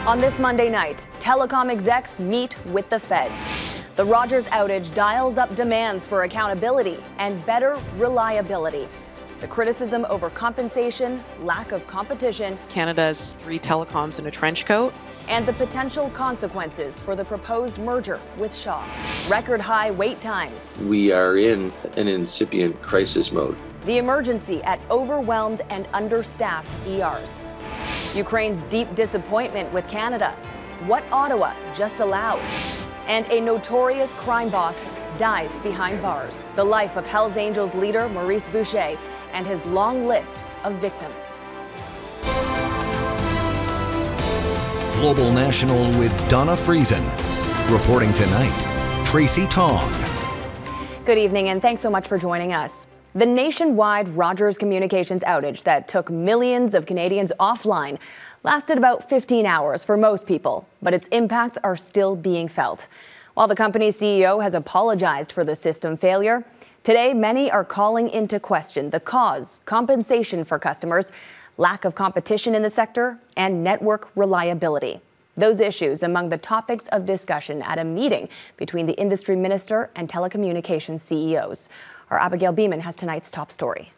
On this Monday night, telecom execs meet with the feds. The Rogers outage dials up demands for accountability and better reliability. The criticism over compensation, lack of competition, Canada's 3 telecoms in a trench coat, and the potential consequences for the proposed merger with Shaw. Record high wait times. We are in an incipient crisis mode. The emergency at overwhelmed and understaffed ERs. Ukraine's deep disappointment with Canada. What Ottawa just allowed. And a notorious crime boss dies behind bars. The life of Hells Angels leader Maurice Boucher and his long list of victims. Global National with Donna Friesen. Reporting tonight, Tracy Tong. Good evening and thanks so much for joining us. The nationwide Rogers communications outage that took millions of Canadians offline lasted about 15 hours for most people, but its impacts are still being felt. While the company's CEO has apologized for the system failure, today many are calling into question the cause, compensation for customers, lack of competition in the sector, and network reliability. Those issues among the topics of discussion at a meeting between the industry minister and telecommunications CEOs. Our Abigail Bimman has tonight's top story.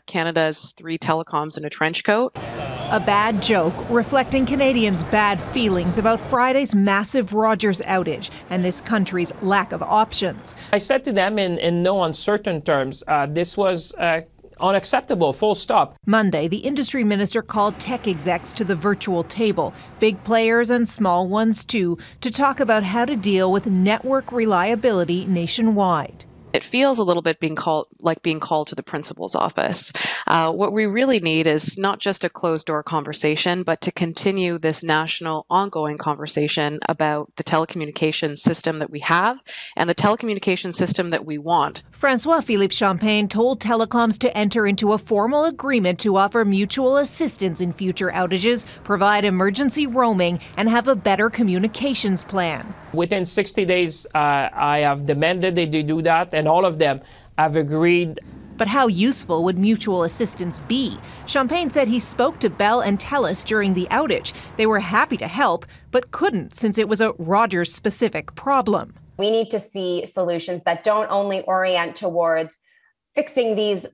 Canada's 3 telecoms in a trench coat. A bad joke reflecting Canadians' bad feelings about Friday's massive Rogers outage and this country's lack of options. I said to them in no uncertain terms, this was unacceptable, full stop. Monday, the industry minister called tech execs to the virtual table, big players and small ones too, to talk about how to deal with network reliability nationwide. It feels a little bit being called to the principal's office. What we really need is not just a closed-door conversation, but to continue this national ongoing conversation about the telecommunications system that we have and the telecommunications system that we want. Francois-Phillipe Champagne told Telecoms to enter into a formal agreement to offer mutual assistance in future outages, provide emergency roaming, and have a better communications plan. Within 60 days, I have demanded that they do that, and all of them have agreed. But how useful would mutual assistance be? Champagne said he spoke to Bell and Telus during the outage. They were happy to help, but couldn't since it was a Rogers-specific problem. We need to see solutions that don't only orient towards fixing these,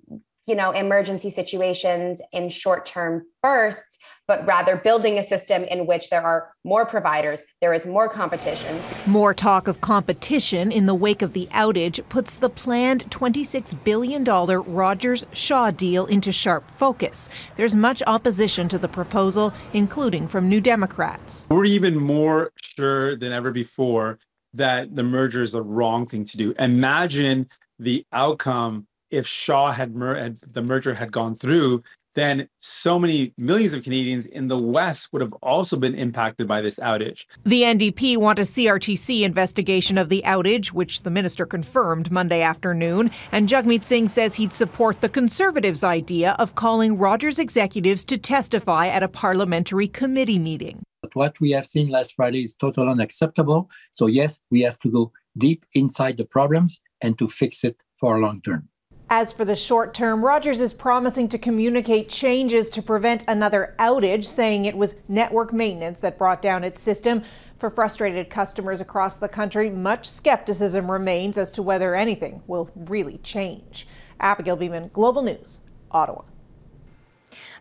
emergency situations in short-term bursts, but rather building a system in which there are more providers, there is more competition. More talk of competition in the wake of the outage puts the planned $26 billion Rogers-Shaw deal into sharp focus. There's much opposition to the proposal, including from New Democrats. We're even more sure than ever before that the merger is the wrong thing to do. Imagine the outcome if the merger had gone through. Then so many millions of Canadians in the West would have also been impacted by this outage. The NDP want a CRTC investigation of the outage, which the minister confirmed Monday afternoon. And Jagmeet Singh says he'd support the Conservatives' idea of calling Rogers executives to testify at a parliamentary committee meeting. But what we have seen last Friday is totally unacceptable. So yes, we have to go deep inside the problems and to fix it for long term. As for the short term, Rogers is promising to communicate changes to prevent another outage, saying it was network maintenance that brought down its system. For frustrated customers across the country, much skepticism remains as to whether anything will really change. Abigail Bimman, Global News, Ottawa.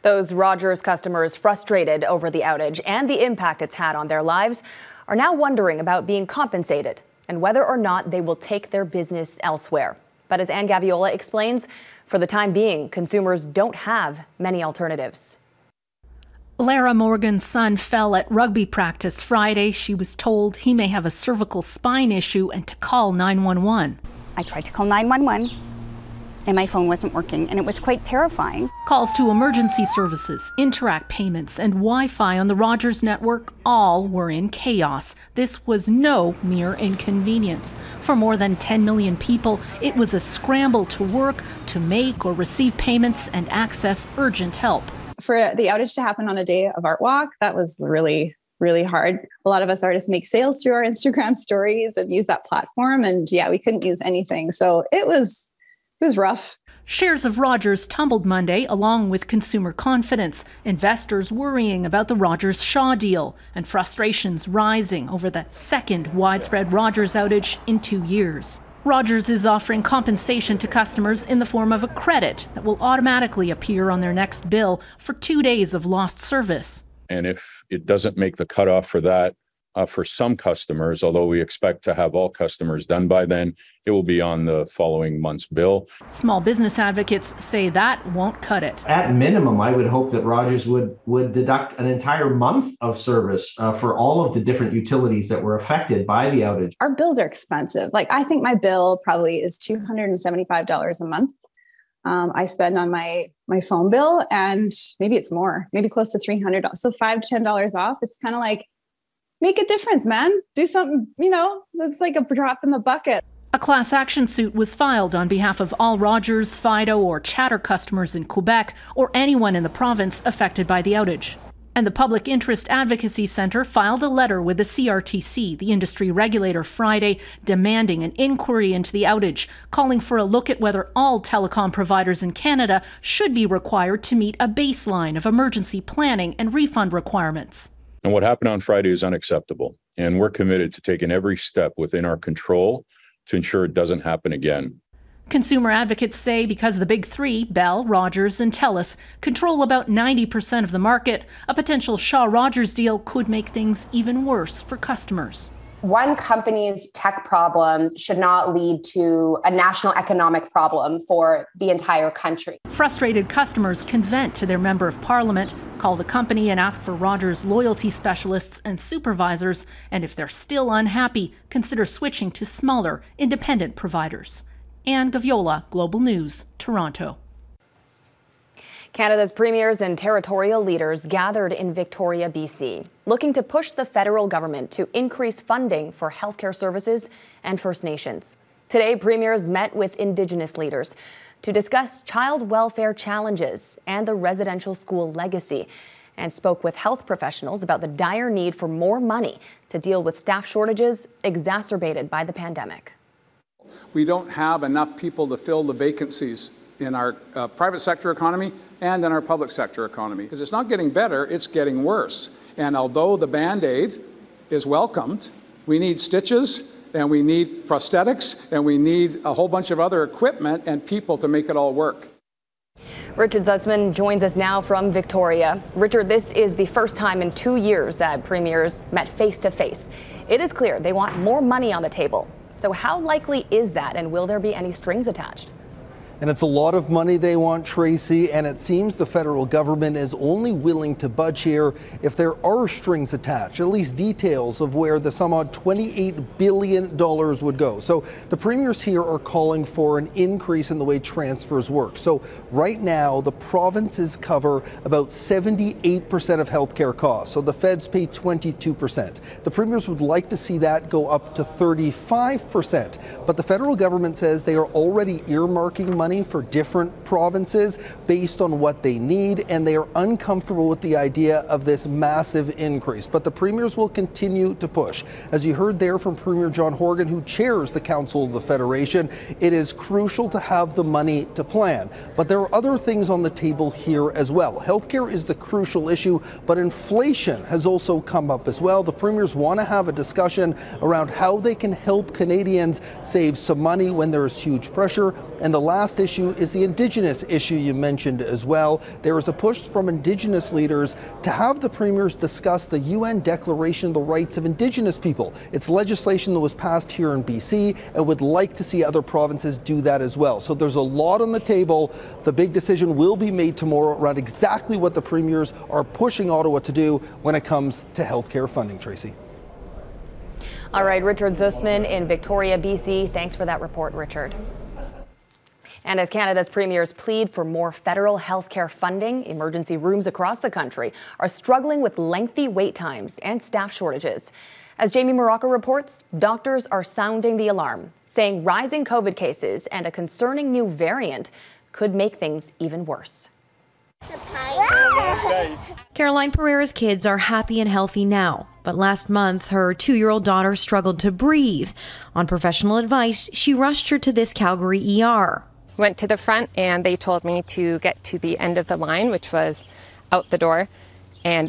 Those Rogers customers frustrated over the outage and the impact it's had on their lives are now wondering about being compensated and whether or not they will take their business elsewhere. But as Gaviola explains, for the time being, consumers don't have many alternatives. Lara Morgan's son fell at rugby practice Friday. She was told he may have a cervical spine issue and to call 911. I tried to call 911 and my phone wasn't working, and it was quite terrifying. Calls to emergency services, Interact payments, and Wi-Fi on the Rogers network all were in chaos. This was no mere inconvenience. For more than 10 million people, it was a scramble to work, to make or receive payments and access urgent help. For the outage to happen on a day of Art Walk, that was really hard. A lot of us artists make sales through our Instagram stories and use that platform. And yeah, we couldn't use anything. So it was rough. Shares of Rogers tumbled Monday along with consumer confidence, investors worrying about the Rogers-Shaw deal, and frustrations rising over the second widespread Rogers outage in 2 years. Rogers is offering compensation to customers in the form of a credit that will automatically appear on their next bill for 2 days of lost service. And if it doesn't make the cutoff for that, for some customers, although we expect to have all customers done by then, it will be on the following month's bill. Small business advocates say that won't cut it. At minimum, I would hope that Rogers would deduct an entire month of service for all of the different utilities that were affected by the outage. Our bills are expensive. Like, I think my bill probably is $275 a month. I spend on my phone bill, and maybe it's more, maybe close to $300. So $5 to $10 off. It's kind of like, make a difference, man. Do something, that's like a drop in the bucket. A class action suit was filed on behalf of all Rogers, Fido, or Chatter customers in Quebec, or anyone in the province affected by the outage. And the Public Interest Advocacy Centre filed a letter with the CRTC, the industry regulator, Friday, demanding an inquiry into the outage, calling for a look at whether all telecom providers in Canada should be required to meet a baseline of emergency planning and refund requirements. And what happened on Friday is unacceptable. And we're committed to taking every step within our control to ensure it doesn't happen again. Consumer advocates say because the big three, Bell, Rogers, and TELUS, control about 90% of the market, a potential Shaw-Rogers deal could make things even worse for customers. One company's tech problems should not lead to a national economic problem for the entire country. Frustrated customers can vent to their Member of Parliament, call the company and ask for Rogers loyalty specialists and supervisors, and if they're still unhappy, consider switching to smaller, independent providers. Anne Gaviola, Global News, Toronto. Canada's premiers and territorial leaders gathered in Victoria, BC, looking to push the federal government to increase funding for healthcare services and First Nations. Today, premiers met with Indigenous leaders to discuss child welfare challenges and the residential school legacy, and spoke with health professionals about the dire need for more money to deal with staff shortages exacerbated by the pandemic. We don't have enough people to fill the vacancies in our private sector economy and in our public sector economy. Because it's not getting better, it's getting worse. And although the Band-Aid is welcomed, we need stitches, and we need prosthetics, and we need a whole bunch of other equipment and people to make it all work. Richard Zussman joins us now from Victoria. Richard, this is the first time in 2 years that premiers met face-to-face. It is clear they want more money on the table. So how likely is that, and will there be any strings attached? And it's a lot of money they want, Tracy, and it seems the federal government is only willing to budge here if there are strings attached, at least details of where the some odd $28 billion would go. So the premiers here are calling for an increase in the way transfers work. So right now, the provinces cover about 78% of healthcare costs. So the feds pay 22%. The premiers would like to see that go up to 35%. But the federal government says they are already earmarking money for different provinces based on what they need, and they are uncomfortable with the idea of this massive increase. But the premiers will continue to push. As you heard there from Premier John Horgan, who chairs the Council of the Federation, it is crucial to have the money to plan. But there are other things on the table here as well. Healthcare is the crucial issue, but inflation has also come up as well. The premiers want to have a discussion around how they can help Canadians save some money when there is huge pressure. And the last issue is the Indigenous issue you mentioned as well. There is a push from Indigenous leaders to have the premiers discuss the UN Declaration of the Rights of Indigenous People. It's legislation that was passed here in BC and would like to see other provinces do that as well. So there's a lot on the table. The big decision will be made tomorrow around exactly what the premiers are pushing Ottawa to do when it comes to healthcare funding, Tracy. All right, Richard Zussman in Victoria, BC. Thanks for that report, Richard. And as Canada's premiers plead for more federal healthcare funding, emergency rooms across the country are struggling with lengthy wait times and staff shortages. As Jamie Morocco reports, doctors are sounding the alarm, saying rising COVID cases and a concerning new variant could make things even worse. Caroline Pereira's kids are happy and healthy now, but last month her 2-year-old daughter struggled to breathe. On professional advice, she rushed her to this Calgary ER. Went to the front and they told me to get to the end of the line, which was out the door, and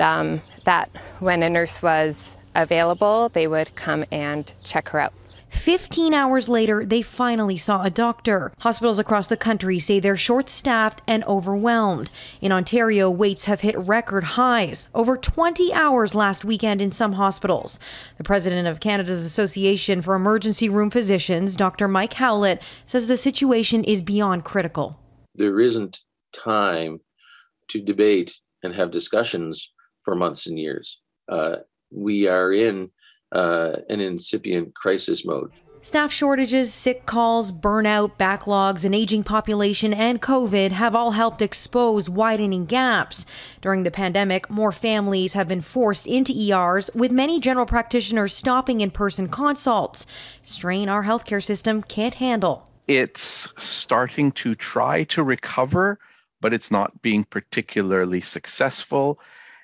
that when a nurse was available, they would come and check her out. 15 hours later, they finally saw a doctor. Hospitals across the country say they're short-staffed and overwhelmed. In Ontario, waits have hit record highs, over 20 hours last weekend in some hospitals. The president of Canada's Association for Emergency Room Physicians, Dr. Mike Howlett, says the situation is beyond critical. There isn't time to debate and have discussions for months and years. We are in an incipient crisis mode. Staff shortages, sick calls, burnout, backlogs, an aging population, and COVID have all helped expose widening gaps. During the pandemic, more families have been forced into ERs, with many general practitioners stopping in-person consults. Strain our healthcare system can't handle. It's starting to try to recover, but it's not being particularly successful.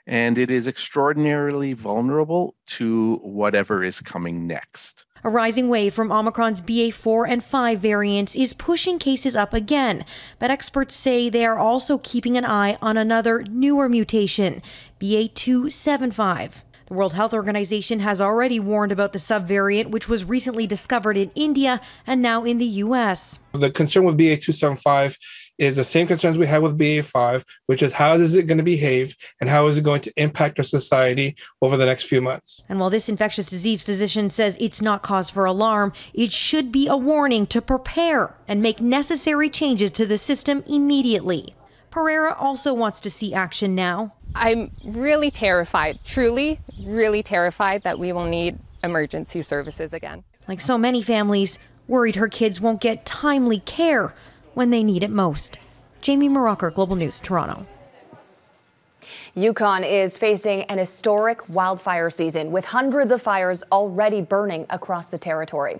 And it is extraordinarily vulnerable to whatever is coming next. A rising wave from Omicron's BA4 and 5 variants is pushing cases up again, but experts say they are also keeping an eye on another newer mutation, BA275. The World Health Organization has already warned about the subvariant, which was recently discovered in India and now in the U.S. The concern with BA275 is the same concerns we had with BA5, which is how is it going to behave and how is it going to impact our society over the next few months. And while this infectious disease physician says it's not cause for alarm, it should be a warning to prepare and make necessary changes to the system immediately. Pereira also wants to see action now. I'm really terrified, truly, really terrified that we will need emergency services again. Like so many families, worried her kids won't get timely care when they need it most. Jamie Morocker, Global News, Toronto. Yukon is facing an historic wildfire season, with hundreds of fires already burning across the territory.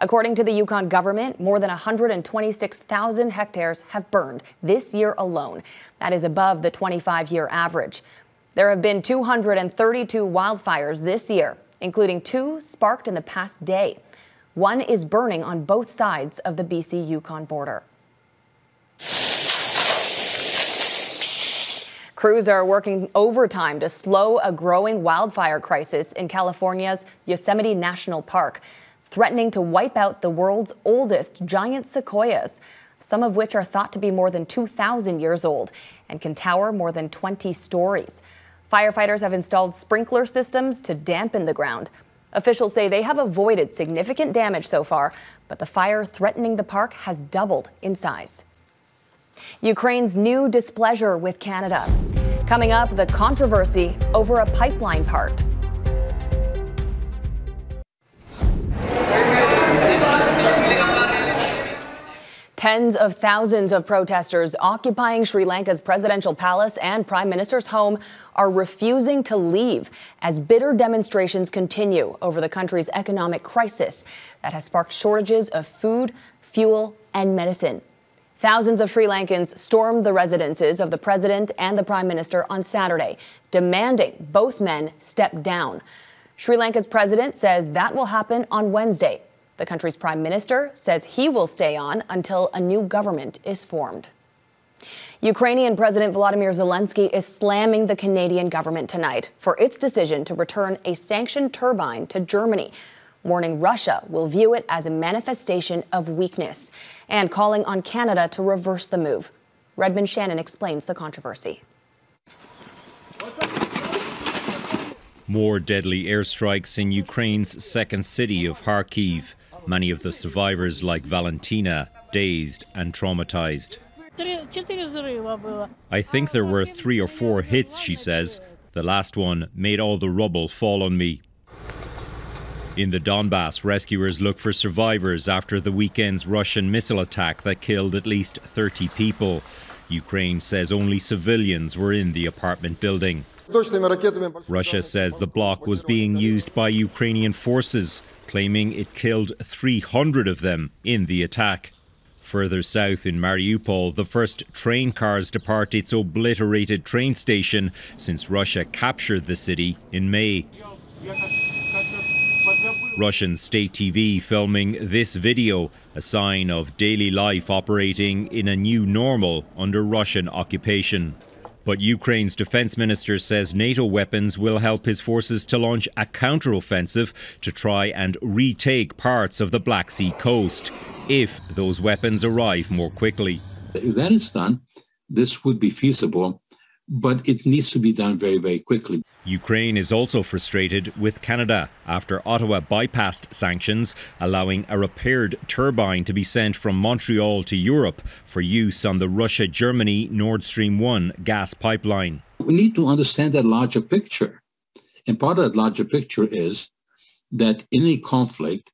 According to the Yukon government, more than 126,000 hectares have burned this year alone. That is above the 25-year average. There have been 232 wildfires this year, including 2 sparked in the past day. One is burning on both sides of the BC-Yukon border. Crews are working overtime to slow a growing wildfire crisis in California's Yosemite National Park, threatening to wipe out the world's oldest giant sequoias, some of which are thought to be more than 2,000 years old and can tower more than 20 stories. Firefighters have installed sprinkler systems to dampen the ground. Officials say they have avoided significant damage so far, but the fire threatening the park has doubled in size. Ukraine's new displeasure with Canada. Coming up, the controversy over a pipeline part. Tens of thousands of protesters occupying Sri Lanka's presidential palace and prime minister's home are refusing to leave as bitter demonstrations continue over the country's economic crisis that has sparked shortages of food, fuel, and medicine. Thousands of Sri Lankans stormed the residences of the president and the prime minister on Saturday, demanding both men step down. Sri Lanka's president says that will happen on Wednesday. The country's prime minister says he will stay on until a new government is formed. Ukrainian President Volodymyr Zelensky is slamming the Canadian government tonight for its decision to return a sanctioned turbine to Germany, warning Russia will view it as a manifestation of weakness and calling on Canada to reverse the move. Redmond Shannon explains the controversy. More deadly airstrikes in Ukraine's second city of Kharkiv. Many of the survivors, like Valentina, dazed and traumatized. I think there were 3 or 4 hits, she says. The last one made all the rubble fall on me. In the Donbass, rescuers look for survivors after the weekend's Russian missile attack that killed at least 30 people. Ukraine says only civilians were in the apartment building. Russia says the block was being used by Ukrainian forces, claiming it killed 300 of them in the attack. Further south in Mariupol, the first train cars depart its obliterated train station since Russia captured the city in May. Russian state TV filming this video, a sign of daily life operating in a new normal under Russian occupation. But Ukraine's defense minister says NATO weapons will help his forces to launch a counteroffensive to try and retake parts of the Black Sea coast, if those weapons arrive more quickly. If that is done, this would be feasible, but it needs to be done very, very quickly. Ukraine is also frustrated with Canada after Ottawa bypassed sanctions, allowing a repaired turbine to be sent from Montreal to Europe for use on the Russia-Germany Nord Stream 1 gas pipeline. We need to understand that larger picture. And part of that larger picture is that in a conflict,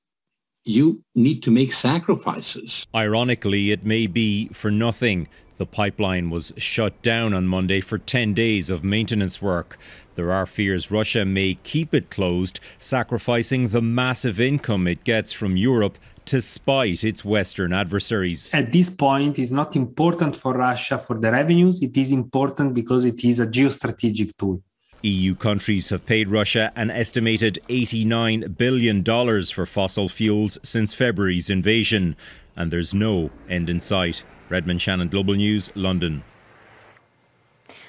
you need to make sacrifices. Ironically, it may be for nothing. The pipeline was shut down on Monday for 10 days of maintenance work. There are fears Russia may keep it closed, sacrificing the massive income it gets from Europe to spite its Western adversaries. At this point, it's not important for Russia for the revenues. It is important because it is a geostrategic tool. EU countries have paid Russia an estimated $89 billion for fossil fuels since February's invasion, and there's no end in sight. Redmond Shannon, Global News, London.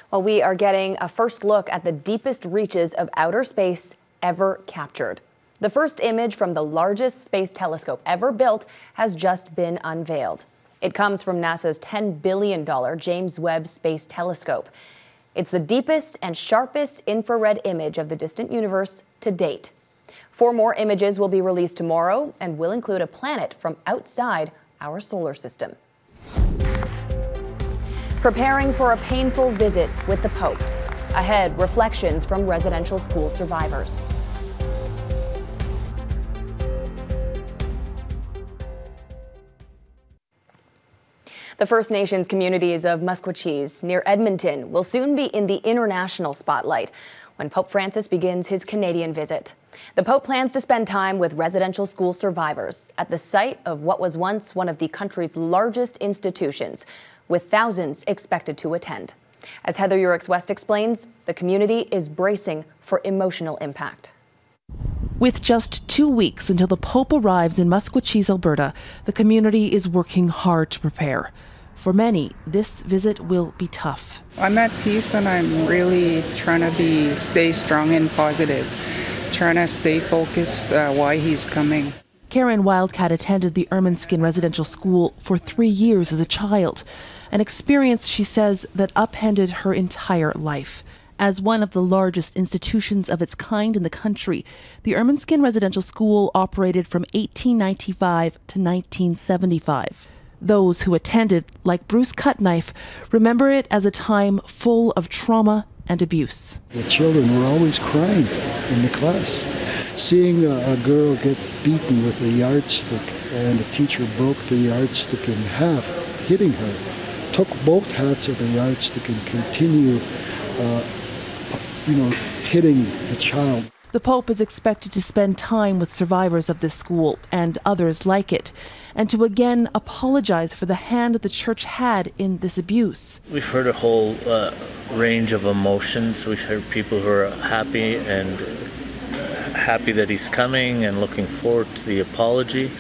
Well, we are getting a first look at the deepest reaches of outer space ever captured. The first image from the largest space telescope ever built has just been unveiled. It comes from NASA's $10 billion James Webb Space Telescope. It's the deepest and sharpest infrared image of the distant universe to date. 4 more images will be released tomorrow and will include a planet from outside our solar system. Preparing for a painful visit with the Pope. Ahead, reflections from residential school survivors. The First Nations communities of Musqueam near Edmonton will soon be in the international spotlight when Pope Francis begins his Canadian visit. The Pope plans to spend time with residential school survivors at the site of what was once one of the country's largest institutions, with thousands expected to attend. As Heather Urix-West explains, the community is bracing for emotional impact. With just 2 weeks until the Pope arrives in Musqueam, Alberta, the community is working hard to prepare. For many, this visit will be tough. I'm at peace and I'm really trying to stay strong and positive, trying to stay focused why he's coming. Karen Wildcat attended the Ermineskin Residential School for 3 years as a child, an experience, she says, that upended her entire life. As one of the largest institutions of its kind in the country, the Ermineskin Residential School operated from 1895 to 1975. Those who attended, like Bruce Cutknife, remember it as a time full of trauma and abuse. The children were always crying in the class. Seeing a girl get beaten with a yardstick and the teacher broke the yardstick in half, hitting her, took both halves of the yardstick and continued hitting the child. The Pope is expected to spend time with survivors of this school and others like it, and to again apologize for the hand the church had in this abuse. We've heard a whole range of emotions. We've heard people who are happy that he's coming and looking forward to the apology,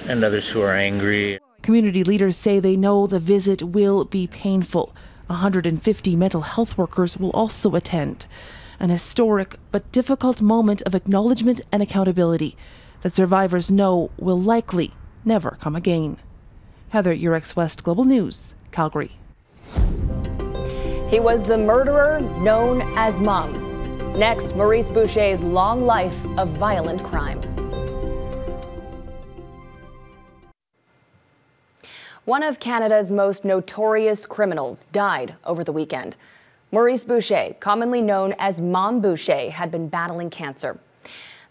and others who are angry. Community leaders say they know the visit will be painful. 150 mental health workers will also attend. An historic but difficult moment of acknowledgement and accountability that survivors know will likely never come again. Heather Urix-West, Global News, Calgary. He was the murderer known as Mom. Next, Maurice Boucher's long life of violent crime. One of Canada's most notorious criminals died over the weekend. Maurice Boucher, commonly known as Mom Boucher, had been battling cancer.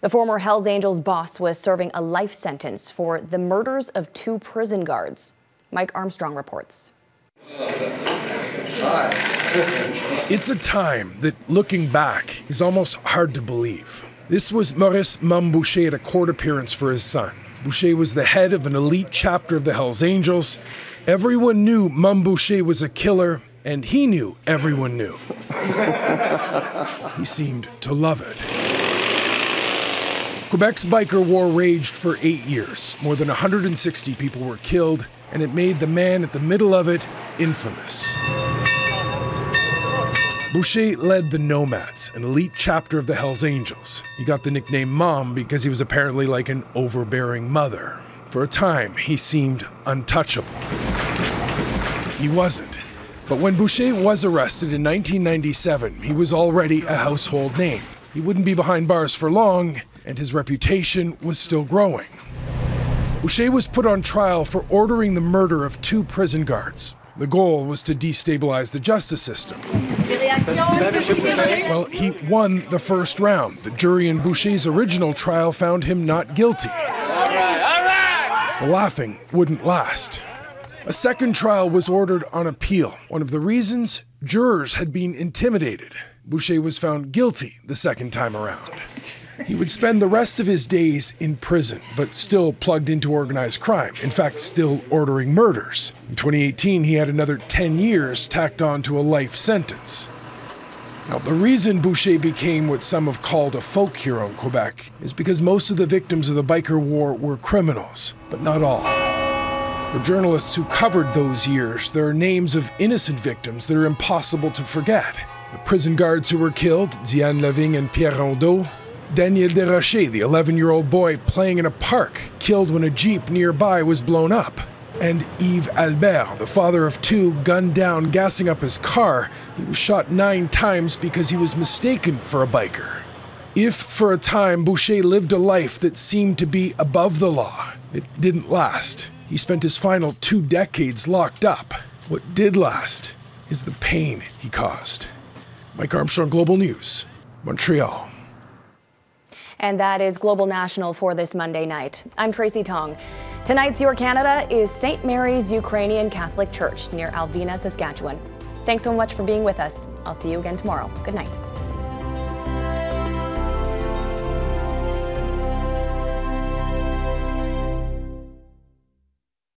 The former Hells Angels boss was serving a life sentence for the murders of 2 prison guards. Mike Armstrong reports. It's a time that, looking back, is almost hard to believe. This was Maurice Mom Boucher at a court appearance for his son. Boucher was the head of an elite chapter of the Hells Angels. Everyone knew Mom Boucher was a killer, and he knew everyone knew. He seemed to love it. Quebec's biker war raged for 8 years. More than 160 people were killed, and it made the man at the middle of it infamous. Boucher led the Nomads, an elite chapter of the Hells Angels. He got the nickname Mom because he was apparently like an overbearing mother. For a time, he seemed untouchable. He wasn't. But when Boucher was arrested in 1997, he was already a household name. He wouldn't be behind bars for long, and his reputation was still growing. Boucher was put on trial for ordering the murder of 2 prison guards. The goal was to destabilize the justice system. Well, he won the first round. The jury in Boucher's original trial found him not guilty. The laughing wouldn't last. A second trial was ordered on appeal. One of the reasons, jurors had been intimidated. Boucher was found guilty the second time around. He would spend the rest of his days in prison, but still plugged into organized crime. In fact, still ordering murders. In 2018, he had another 10 years tacked on to a life sentence. Now, the reason Boucher became what some have called a folk hero in Quebec is because most of the victims of the biker war were criminals, but not all. For journalists who covered those years, there are names of innocent victims that are impossible to forget. The prison guards who were killed, Diane Lavigne and Pierre Rondeau, Daniel Desrochers, the 11-year-old boy playing in a park, killed when a Jeep nearby was blown up. And Yves Albert, the father of 2, gunned down gassing up his car. He was shot 9 times because he was mistaken for a biker. If, for a time, Boucher lived a life that seemed to be above the law, it didn't last. He spent his final 2 decades locked up. What did last is the pain he caused. Mike Armstrong, Global News, Montreal. And that is Global National for this Monday night. I'm Tracy Tong. Tonight's Your Canada is St. Mary's Ukrainian Catholic Church near Alvina, Saskatchewan. Thanks so much for being with us. I'll see you again tomorrow. Good night.